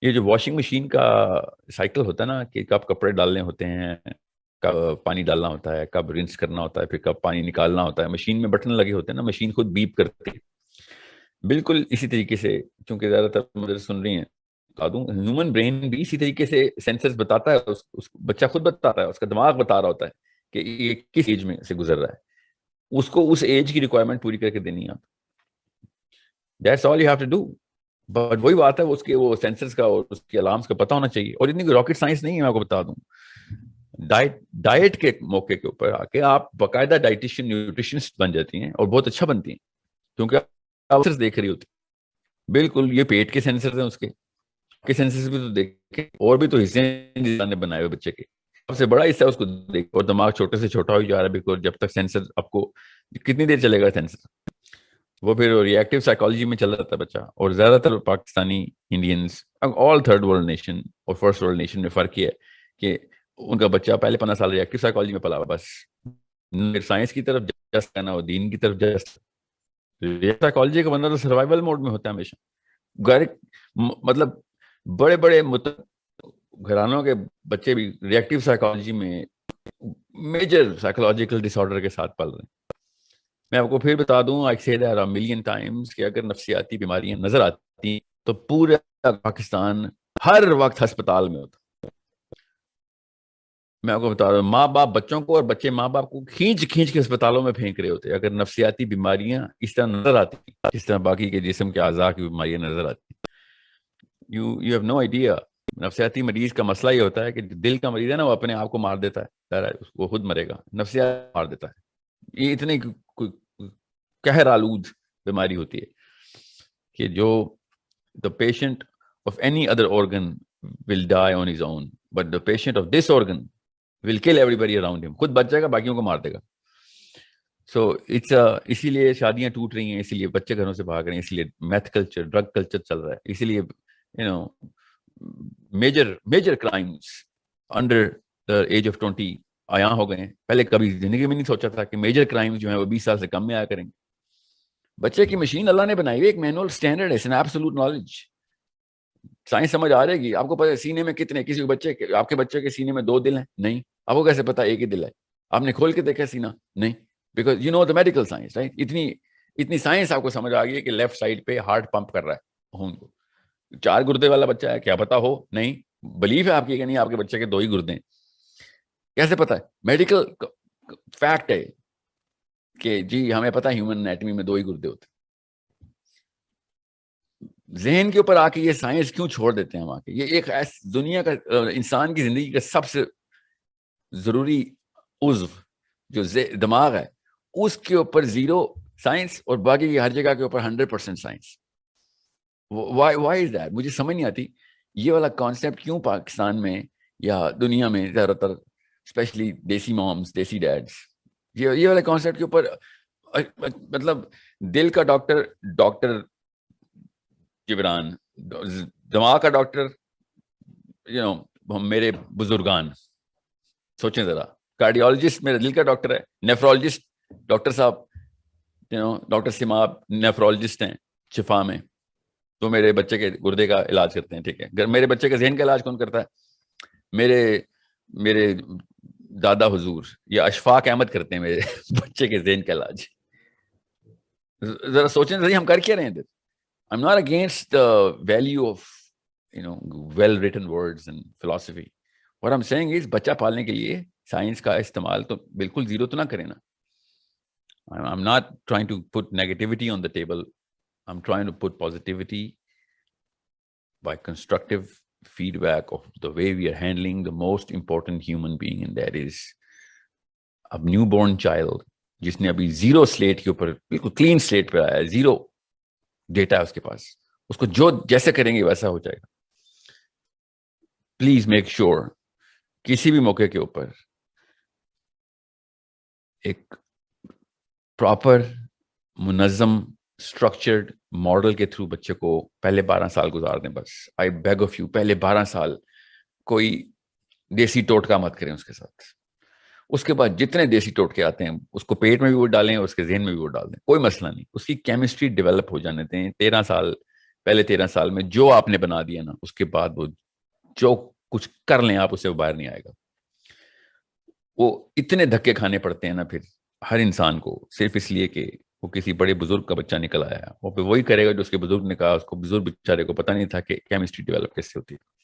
یہ جو washing machine کا سائیکل ہوتا ہے نا کہ کب کپڑے ڈالنے ہوتے ہیں، کب پانی ڈالنا ہوتا ہے، کب رنس کرنا ہوتا ہے، پھر کب پانی نکالنا ہوتا ہے، مشین میں بٹن لگے ہوتے ہیں نا، مشین خود بیپ کرتی ہے. بالکل اسی طریقے سے، چونکہ زیادہ تر مدر سن رہی ہیں، بتا دوں ہیومن برین بھی اسی طریقے سے سینسرز بتاتا ہے، اس بچہ خود بتاتا ہے، اس کا دماغ بتا رہا ہوتا ہے کہ یہ کس ایج میں سے گزر رہا ہے، اس کو اس ایج کی ریکوائرمنٹ پوری کر کے دینی ہے آپ. That's all you have to do. But وہی بات ہے، اس کے وہ سینسرز کا اور اس کے الارمس کا پتہ ہونا چاہیے. اور اتنی راکٹ سائنس نہیں ہے، میں آپ کو بتا دوں. ڈائٹ کے موقع کے اوپر آ کے آپ باقاعدہ ڈائٹیشین نیوٹریشنسٹ بن جاتی ہیں، اور بہت اچھا بنتی ہیں، کیونکہ آپ دیکھ رہی ہوتی. بالکل یہ پیٹ کے سینسرز ہیں، اس کے سینسرز بھی تو دیکھیں، اور بھی تو حصے ہیں بنائے ہوئے بچے کے. سب سے بڑا حصہ اس کو دیکھ، اور دماغ چھوٹے سے چھوٹا ہو جا رہا ہے بالکل. جب تک سینسر آپ کو کتنی دیر چلے گا سینسر، وہ پھر ری ایکٹیو سائیکالوجی میں چل رہا ہے بچہ. اور زیادہ تر پاکستانی انڈینز، آل تھرڈ ورلڈ نیشن اور فرسٹ ورلڈ نیشن میں فرق یہ ہے کہ ان کا بچہ پہلے 15 سال ری ایکٹیو سائیکالوجی میں پلا ہوا، بس سائنس کی طرف جسٹ کرنا، وہ دین کی طرف جسٹ. سائیکالوجی کا بندہ تو سروائیول موڈ میں ہوتا ہے ہمیشہ. گھر مطلب بڑے بڑے گھرانوں کے بچے بھی ری ایکٹیو سائیکالوجی میں میجر سائیکولوجیکل ڈس آرڈر کے ساتھ پل رہے ہیں. میں آپ کو پھر بتا دوں، آئی سے دیٹ اے ملین ٹائمز، کہ اگر نفسیاتی بیماریاں نظر آتی تو پورا پاکستان ہر وقت ہسپتال میں ہوتا. میں آپ کو بتا رہا ہوں، ماں باپ بچوں کو اور بچے ماں باپ کو کھینچ کھینچ کے اسپتالوں میں پھینک رہے ہوتے اگر نفسیاتی بیماریاں اس طرح نظر آتی جس طرح باقی کے جسم کے اعضاء کی بیماریاں نظر آتی. You have no idea. نفسیاتی مریض کا مسئلہ یہ ہوتا ہے کہ دل کا مریض ہے نا، وہ اپنے آپ کو مار دیتا ہے، وہ خود مرے گا، نفسیات مار دیتا ہے. یہ اتنے قہر آلود بیماری ہوتی ہے کہ جو the patient of any other organ will die on his own, but the patient of this organ will kill everybody around him. خود بچ جائے گا، باقیوں کو مار دے گا. سو اسی لیے شادیاں ٹوٹ رہی ہیں، اسی لیے بچے گھروں سے بھاگ رہے ہیں، اسی لیے میتھ کلچر، ڈرگ کلچر چل رہا ہے، اسی لیے major crimes under the age of 20 آیا ہو گئے ہیں. پہلے کبھی زندگی میں نہیں سوچا تھا کہ میجر کرائمز جو ہیں وہ 20 سال سے کم میں آیا کریں گے. بچے کی مشین اللہ نے بنائی ہوئی ایک مینول اسٹینڈرڈ ہے، ان ایبسولوٹ نالج. سائنس سمجھ آ رہے گی آپ کو. پتہ سینے میں کتنے، کسی بچے کے، آپ کے بچے کے سینے میں 2 دل ہیں؟ نہیں. آپ کو کیسے پتا ایک ہی دل ہے؟ آپ نے کھول کے دیکھا سینہ؟ نہیں. Because you know the medical science, right. اتنی سائنس آپ کو سمجھ آ گئی ہے کہ لیفٹ سائڈ پہ ہارٹ پمپ کر رہا ہے خون کو. 4 گردے والا بچہ ہے، کیا پتا ہو؟ نہیں. بلیف ہے آپ کی کہ نہیں آپ کے بچے کے 2 ہی گردے ہیں؟ کیسے پتا ہے؟ میڈیکل فیکٹ ہے کہ جی ہمیں پتا ہے ہیومن انیٹمی میں 2 ہی گردے ہوتے ہیں. ذہن کے اوپر آ کے یہ سائنس کیوں چھوڑ دیتے ہیں وہاں کے؟ یہ ایک دنیا کا، انسان کی زندگی کا سب سے ضروری عضو جو دماغ ہے، اس کے اوپر 0 سائنس، اور باقی کی ہر جگہ کے اوپر 100% سائنس. Y is that? مجھے سمجھ نہیں آتی یہ والا کانسیپٹ کیوں پاکستان میں یا دنیا میں زیادہ تر، اسپیشلی دیسی مومز، دیسی ڈیڈز، یہ والے کانسیپٹ کے اوپر. مطلب دل کا ڈاکٹر جبران، دماغ کا ڈاکٹر میرے بزرگان. سوچیں ذرا، کارڈیولوجسٹ میرے دل کا ڈاکٹر ہے، نیفرولوجسٹ ڈاکٹر صاحب، ڈاکٹر سماب نیفرولوجسٹ ہیں شفا میں، تو میرے بچے کے گردے کا علاج کرتے ہیں. ٹھیک ہے، میرے بچے کے ذہن کا علاج کون کرتا ہے؟ میرے دادا حضور یا اشفاق احمد کرتے ہیں میرے بچے کے ذہن کا علاج. ذرا سوچیں ذرا ہم کر کیا رہے ہیں. I'm not against the value of well written words and philosophy. What I'm saying is بچہ پالنے کے لیے سائنس کا استعمال تو بالکل 0 تو نہ کریں نا. I'm not trying to put negativity on the table. I'm trying to put positivity by constructive feedback of the way we are handling the most important human being, and that is a newborn child جس نے ابھی 0 slate کے اوپر، بالکل clean slate پہ آیا ہے، 0 data ہے اس کے پاس، اس کو جو جیسے کریں گے ویسا ہو جائے گا. پلیز میک شیور کسی بھی موقع کے اوپر ایک پراپر منظم اسٹرکچرڈ ماڈل کے تھرو بچے کو پہلے 12 سال گزار دیں. بس آئی بیگ آف یو، پہلے 12 سال کوئی دیسی ٹوٹکا مت کریں اس کے ساتھ. اس کے بعد جتنے دیسی ٹوٹکے آتے ہیں اس کو پیٹ میں بھی وہ ڈالیں اور اس کے ذہن میں بھی وہ ڈال دیں، کوئی مسئلہ نہیں. اس کی کیمسٹری ڈیولپ ہو جانے دیں. 13 سال پہلے 13 سال میں جو آپ نے بنا دیا نا، اس کے بعد وہ جو کچھ کر لیں آپ، اسے باہر نہیں آئے گا. وہ اتنے دھکے کھانے پڑتے ہیں نا پھر ہر انسان کو، صرف اس لیے کہ وہ کسی بڑے بزرگ کا بچہ نکل آیا، وہ پھر وہی کرے گا جو اس کے بزرگ نے کہا. اس کو بزرگ بیچارے کو پتہ نہیں تھا کہ کیمسٹری ڈیولپ کیسے ہوتی ہے.